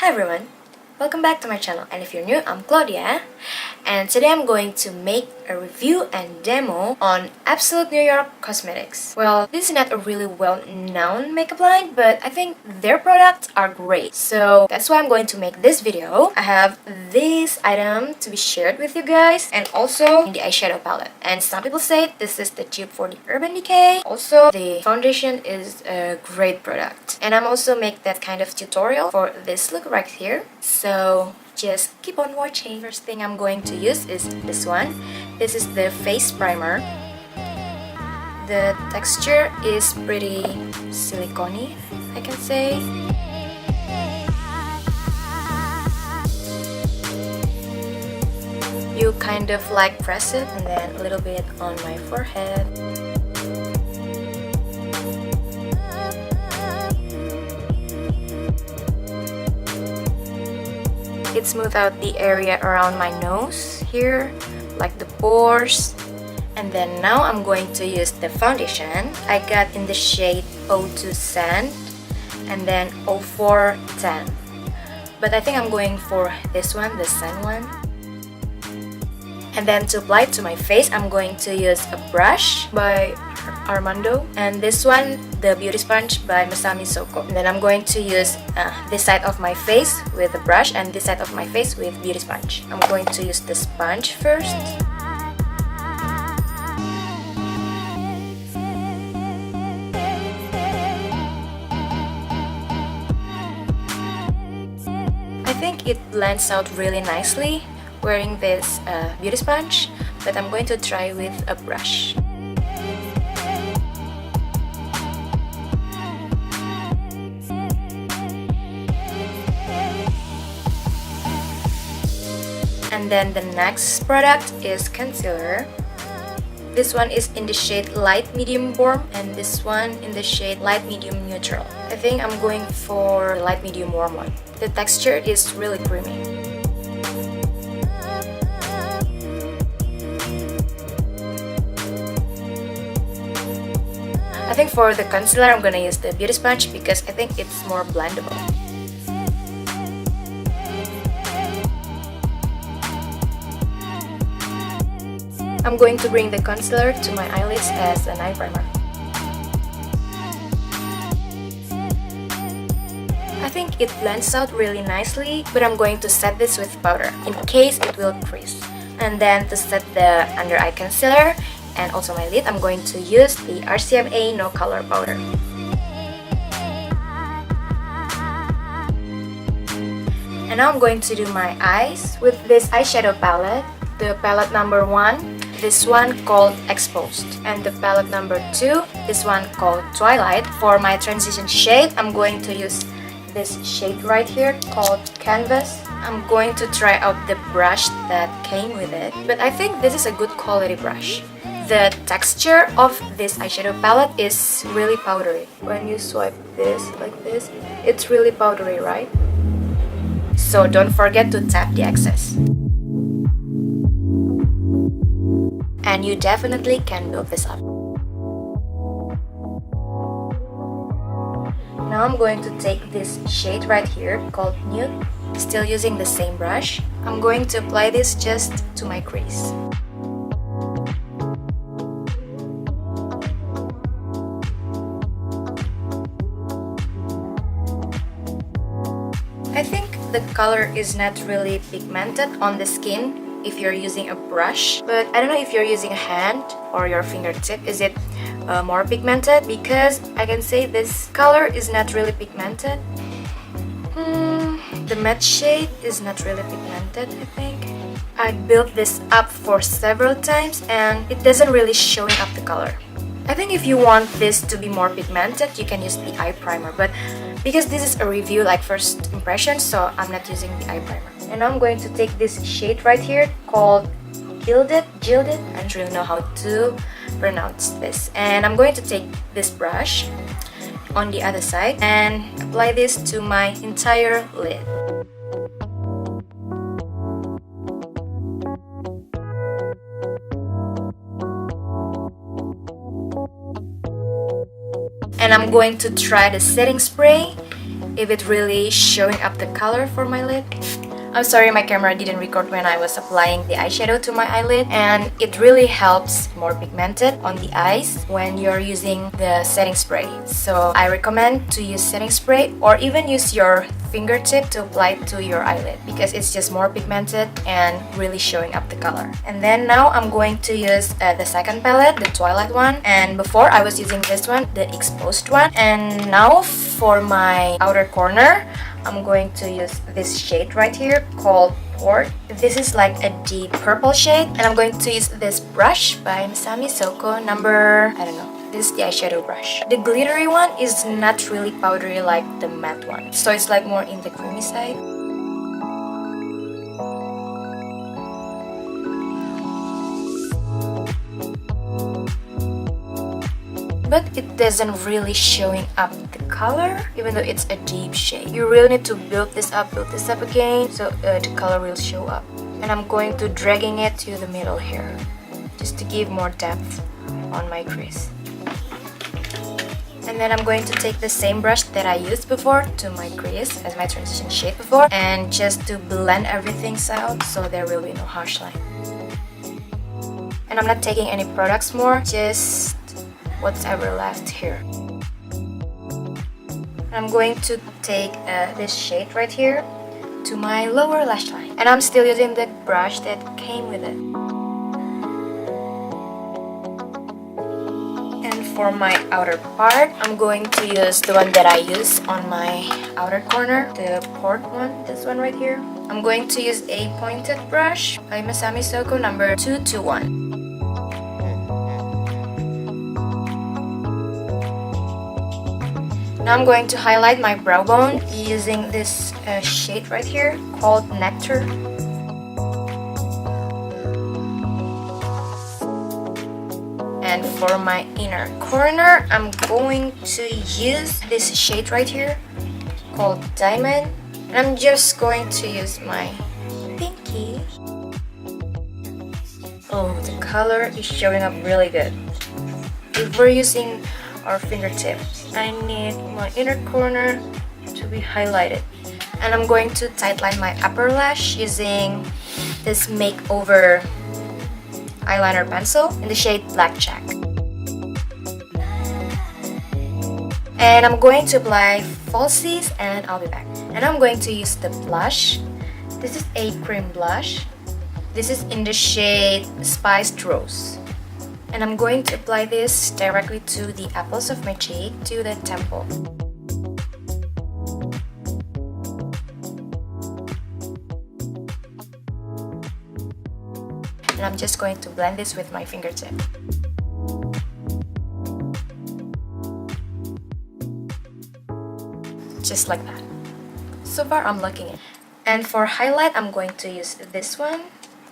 Hi everyone, welcome back to my channel, and if you're new, I'm Claudia, and today I'm going to make a review and demo on Absolute New York Cosmetics. Well, this is not a really well-known makeup line, but I think their products are great, so that's why I'm going to make this video. I have this item to be shared with you guys, and also the eyeshadow palette. And some people say this is the dupe for the Urban Decay. Also, the foundation is a great product, and I'm also make that kind of tutorial for this look right here, so just keep on watching. First thing I'm going to use is this one. This is the face primer. The texture is pretty silicone-y, I can say. You kind of like press it and then a little bit on my forehead. It smooths out the area around my nose here, like the pores. And then now I'm going to use the foundation. I got in the shade 02 Sand and then 04 Tan. But I think I'm going for this one, the Sand one. And then to apply it to my face, I'm going to use a brush by Armando, and this one, the beauty sponge by Masami Soto. And then I'm going to use this side of my face with the brush and this side of my face with beauty sponge. I'm going to use the sponge first. I think it blends out really nicely wearing this beauty sponge, but I'm going to try with a brush. And then the next product is concealer. This one is in the shade light medium warm, and this one in the shade light medium neutral. I think I'm going for the light medium warm one. The texture is really creamy. I think for the concealer I'm gonna use the beauty sponge because I think it's more blendable. I'm going to bring the concealer to my eyelids as an eye primer. I think it blends out really nicely, but I'm going to set this with powder in case it will crease. And then to set the under eye concealer and also my lid, I'm going to use the RCMA No Color Powder. And now I'm going to do my eyes with this eyeshadow palette, the palette number 1. This one called Exposed, and the palette number 2, this one called Twilight. For my transition shade, I'm going to use this shade right here called Canvas. I'm going to try out the brush that came with it, but I think this is a good quality brush. The texture of this eyeshadow palette is really powdery. When you swipe this like this, it's really powdery, right? So don't forget to tap the excess. And you definitely can build this up. Now I'm going to take this shade right here called Nude, still using the same brush. I'm going to apply this just to my crease. I think the color is not really pigmented on the skin if you're using a brush, but I don't know if you're using a hand or your fingertip, is it more pigmented? Because I can say this color is not really pigmented. The matte shade is not really pigmented, I think. I built this up for several times and it doesn't really showing up the color. I think if you want this to be more pigmented, you can use the eye primer, but because this is a review, like first impression, so I'm not using the eye primer. And now I'm going to take this shade right here called Gilded Gilding. I don't really know how to pronounce this. And I'm going to take this brush on the other side and apply this to my entire lid. And I'm going to try the setting spray if it really showing up the color for my lid. I'm sorry my camera didn't record when I was applying the eyeshadow to my eyelid, and it really helps more pigmented on the eyes when you're using the setting spray. So I recommend to use setting spray or even use your fingertip to apply it to your eyelid because it's just more pigmented and really showing up the color. And then now I'm going to use the second palette, the Twilight one, and before I was using this one, the exposed one. And now for my outer corner, I'm going to use this shade right here called Port. This is like a deep purple shade, and I'm going to use this brush by Masami Soto number, I don't know. This is the eyeshadow brush. The glittery one is not really powdery like the matte one, so it's like more in the creamy side. But it doesn't really showing up the color, even though it's a deep shade. You really need to build this up again, so the color will show up. And I'm going to dragging it to the middle here, just to give more depth on my crease. And then I'm going to take the same brush that I used before to my crease as my transition shade before, and just to blend everything out so there will be no harsh line. And I'm not taking any products more, just whatever left here. I'm going to take this shade right here to my lower lash line, and I'm still using the brush that came with it. And for my outer part, I'm going to use the one that I use on my outer corner, the Port one, this one right here. I'm going to use a pointed brush by Masami Soto number 221. Now I'm going to highlight my brow bone using this shade right here called Nectar. And for my inner corner, I'm going to use this shade right here called Diamond. And I'm just going to use my pinky. Oh, the color is showing up really good. If we're using our fingertips, I need my inner corner to be highlighted, and I'm going to tightline my upper lash using this makeover eyeliner pencil in the shade Blackjack. And I'm going to apply falsies, and I'll be back. And I'm going to use the blush. This is a cream blush. This is in the shade Spiced Rose. And I'm going to apply this directly to the apples of my cheek, to the temple. And I'm just going to blend this with my fingertip. Just like that. So far I'm liking it. And for highlight, I'm going to use this one.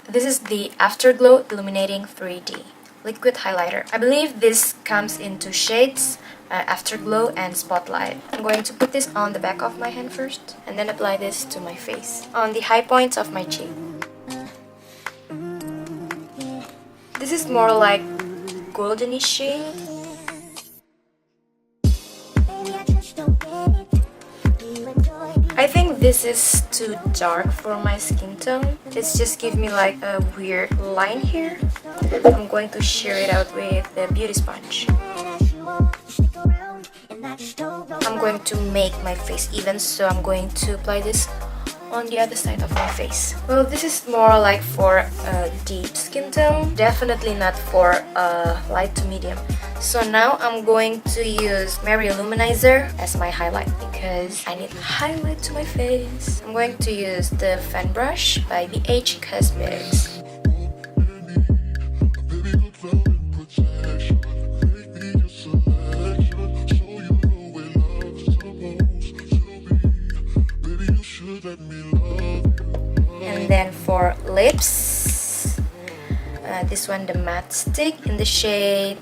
This is the Afterglow Illuminating 3D liquid highlighter. I believe this comes in two shades, Afterglow and Spotlight. I'm going to put this on the back of my hand first, and then apply this to my face on the high points of my cheek. This is more like goldenish shade. I think this is too dark for my skin tone. It's just give me like a weird line here. I'm going to sheer it out with the beauty sponge. I'm going to make my face even, so I'm going to apply this on the other side of my face. Well, this is more like for a deep skin tone, definitely not for a light to medium. So now I'm going to use Mary Luminizer as my highlight because I need highlight to my face. I'm going to use the fan brush by BH Cosmetics. And then for lips, this one, the matte stick in the shade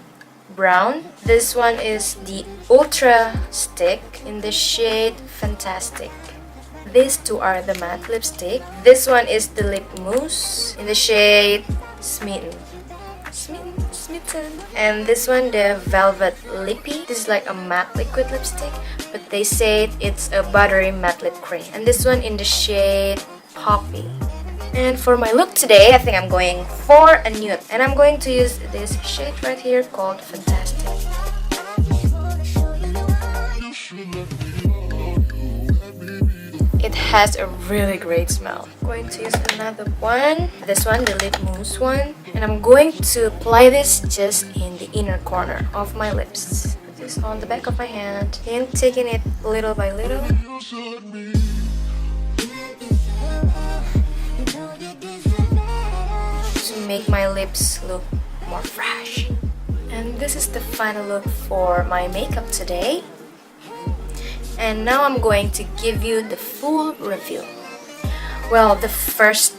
Brown. This one is the Ultra stick in the shade Fantastic. These two are the matte lipstick. This one is the lip mousse in the shade Smitten. smitten. And this one, the Velvet Lippy. This is like a matte liquid lipstick, but they say it's a buttery matte lip cream. And this one in the shade Poppy. And for my look today, I think I'm going for a nude. And I'm going to use this shade right here called Fantastic. It has a really great smell. I'm going to use another one. This one, the lip mousse one. And I'm going to apply this just in the inner corner of my lips. Put this on the back of my hand and taking it little by little. To make my lips look more fresh. And this is the final look for my makeup today. And now I'm going to give you the full review. Well, the first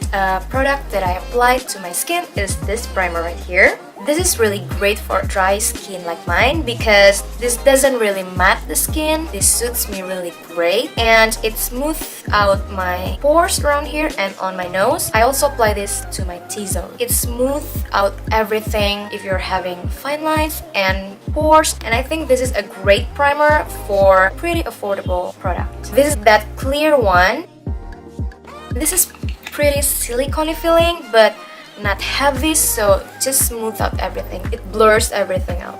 product that I applied to my skin is this primer right here. This is really great for dry skin like mine because this doesn't really matte the skin. This suits me really great and it smooths out my pores around here and on my nose. I also apply this to my T-zone. It smooths out everything if you're having fine lines and pores, and I think this is a great primer for pretty affordable product. This is that clear one. This is pretty silicone feeling but not heavy, so just smooth out everything. It blurs everything out.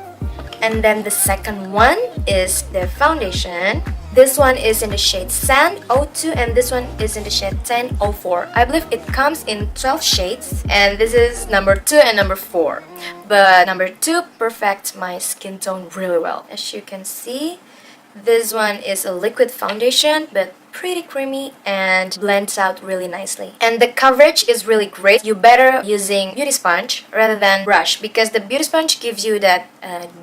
And then the second one is the foundation. This one is in the shade Sand 02 and this one is in the shade 1004. I believe it comes in 12 shades and this is number 2 and number 4. But number 2 perfects my skin tone really well. As you can see, this one is a liquid foundation but pretty creamy and blends out really nicely. And the coverage is really great. You better using beauty sponge rather than brush because the beauty sponge gives you that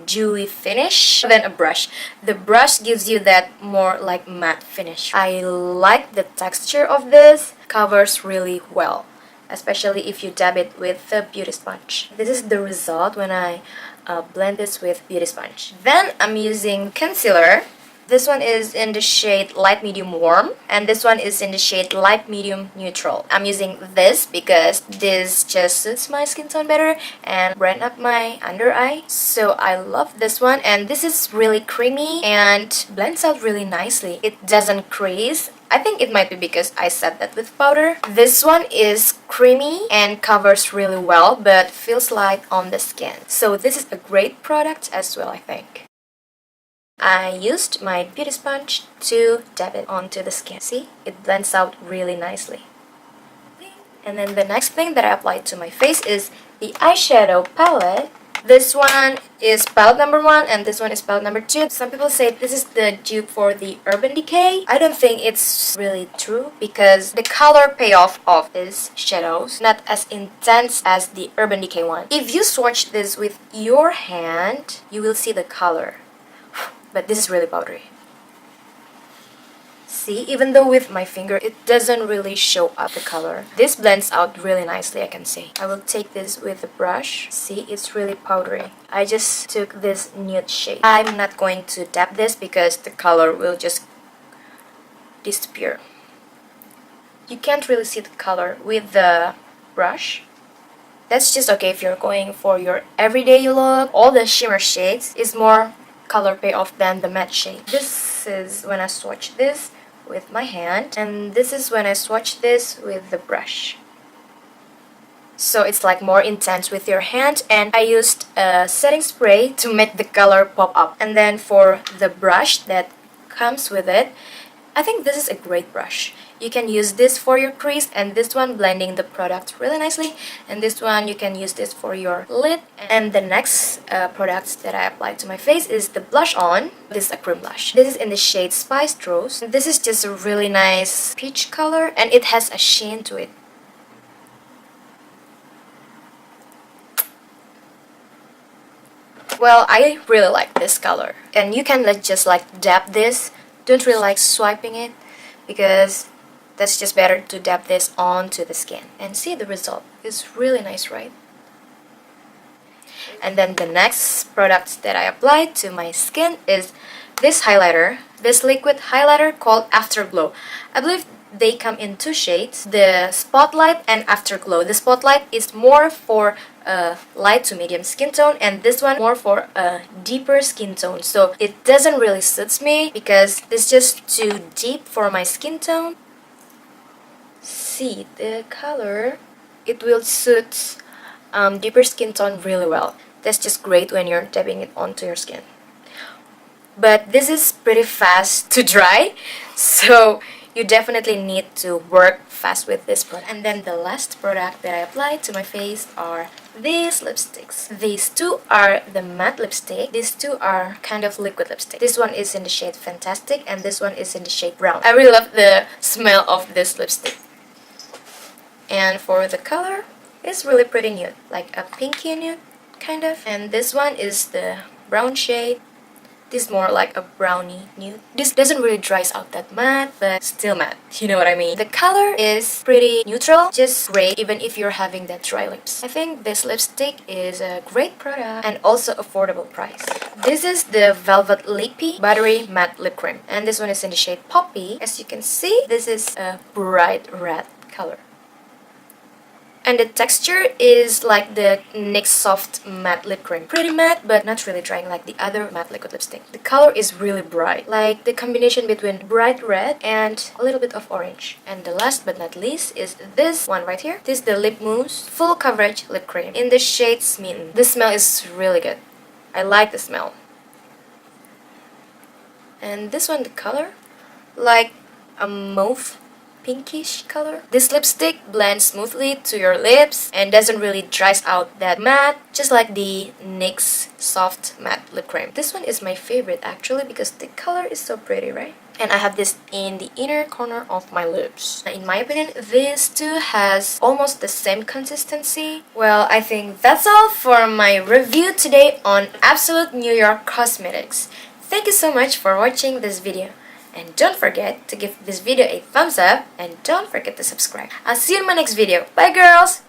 dewy finish than a brush. The brush gives you that more like matte finish. I like the texture of this. Covers really well, especially if you dab it with the beauty sponge. This is the result when I blend this with beauty sponge. Then I'm using concealer. This one is in the shade Light Medium Warm and this one is in the shade Light Medium Neutral. I'm using this because this just suits my skin tone better and brighten up my under eye. So I love this one and this is really creamy and blends out really nicely. It doesn't crease. I think it might be because I set that with powder. This one is creamy and covers really well but feels light on the skin. So this is a great product as well, I think. I used my beauty sponge to dab it onto the skin. See? It blends out really nicely. And then the next thing that I applied to my face is the eyeshadow palette. This one is palette number 1 and this one is palette number 2. Some people say this is the dupe for the Urban Decay. I don't think it's really true because the color payoff of these shadows not as intense as the Urban Decay one. If you swatch this with your hand, you will see the color. But this is really powdery. See, even though with my finger it doesn't really show up the color. This blends out really nicely, I can say. I will take this with a brush. See, it's really powdery. I just took this nude shade. I'm not going to dab this because the color will just disappear. You can't really see the color with the brush. That's just okay if you're going for your everyday look. All the shimmer shades is more color payoff than the matte shade. This is when I swatch this with my hand and this is when I swatch this with the brush. So it's like more intense with your hand and I used a setting spray to make the color pop up. And then for the brush that comes with it, I think this is a great brush. You can use this for your crease and this one blending the product really nicely and this one you can use this for your lid. And the next product that I applied to my face is the blush on. This is a cream blush. This is in the shade Spiced Rose. This is just a really nice peach color and it has a sheen to it. Well, I really like this color and you can just like dab this. Don't really like swiping it because that's just better to dab this onto the skin and see the result. It's really nice, right? And then the next product that I applied to my skin is this highlighter, this liquid highlighter called Afterglow. I believe they come in two shades, the Spotlight and Afterglow. The Spotlight is more for light to medium skin tone, and this one more for a deeper skin tone. So it doesn't really suits me because it's just too deep for my skin tone. See the color, it will suit deeper skin tone really well. That's just great when you're dabbing it onto your skin. But this is pretty fast to dry, so you definitely need to work fast with this product. And then the last product that I applied to my face are these lipsticks. These two are the matte lipstick. These two are kind of liquid lipstick. This one is in the shade Fantastic and this one is in the shade Brown. I really love the smell of this lipstick. And for the color, it's really pretty nude, like a pinky nude kind of. And this one is the brown shade. This is more like a brownie nude. This doesn't really dries out that matte, but still matte. You know what I mean? The color is pretty neutral, just great even if you're having that dry lips. I think this lipstick is a great product and also affordable price. This is the Velvet Lippy Buttery Matte Lip Cream. And this one is in the shade Poppy. As you can see, this is a bright red color. And the texture is like the NYX Soft Matte Lip Cream. Pretty matte, but not really drying like the other matte liquid lipstick. The color is really bright, like the combination between bright red and a little bit of orange. And the last but not least is this one right here. This is the Lip Mousse Full Coverage Lip Cream in the shade Smitten. The smell is really good. I like the smell. And this one, the color, like a mauve pinkish color. This lipstick blends smoothly to your lips and doesn't really dries out that matte, just like the NYX Soft Matte Lip Cream. This one is my favorite actually because the color is so pretty, right? And I have this in the inner corner of my lips. In my opinion, these two has almost the same consistency. Well, I think that's all for my review today on Absolute New York Cosmetics. Thank you so much for watching this video. And don't forget to give this video a thumbs up and don't forget to subscribe. I'll see you in my next video. Bye girls!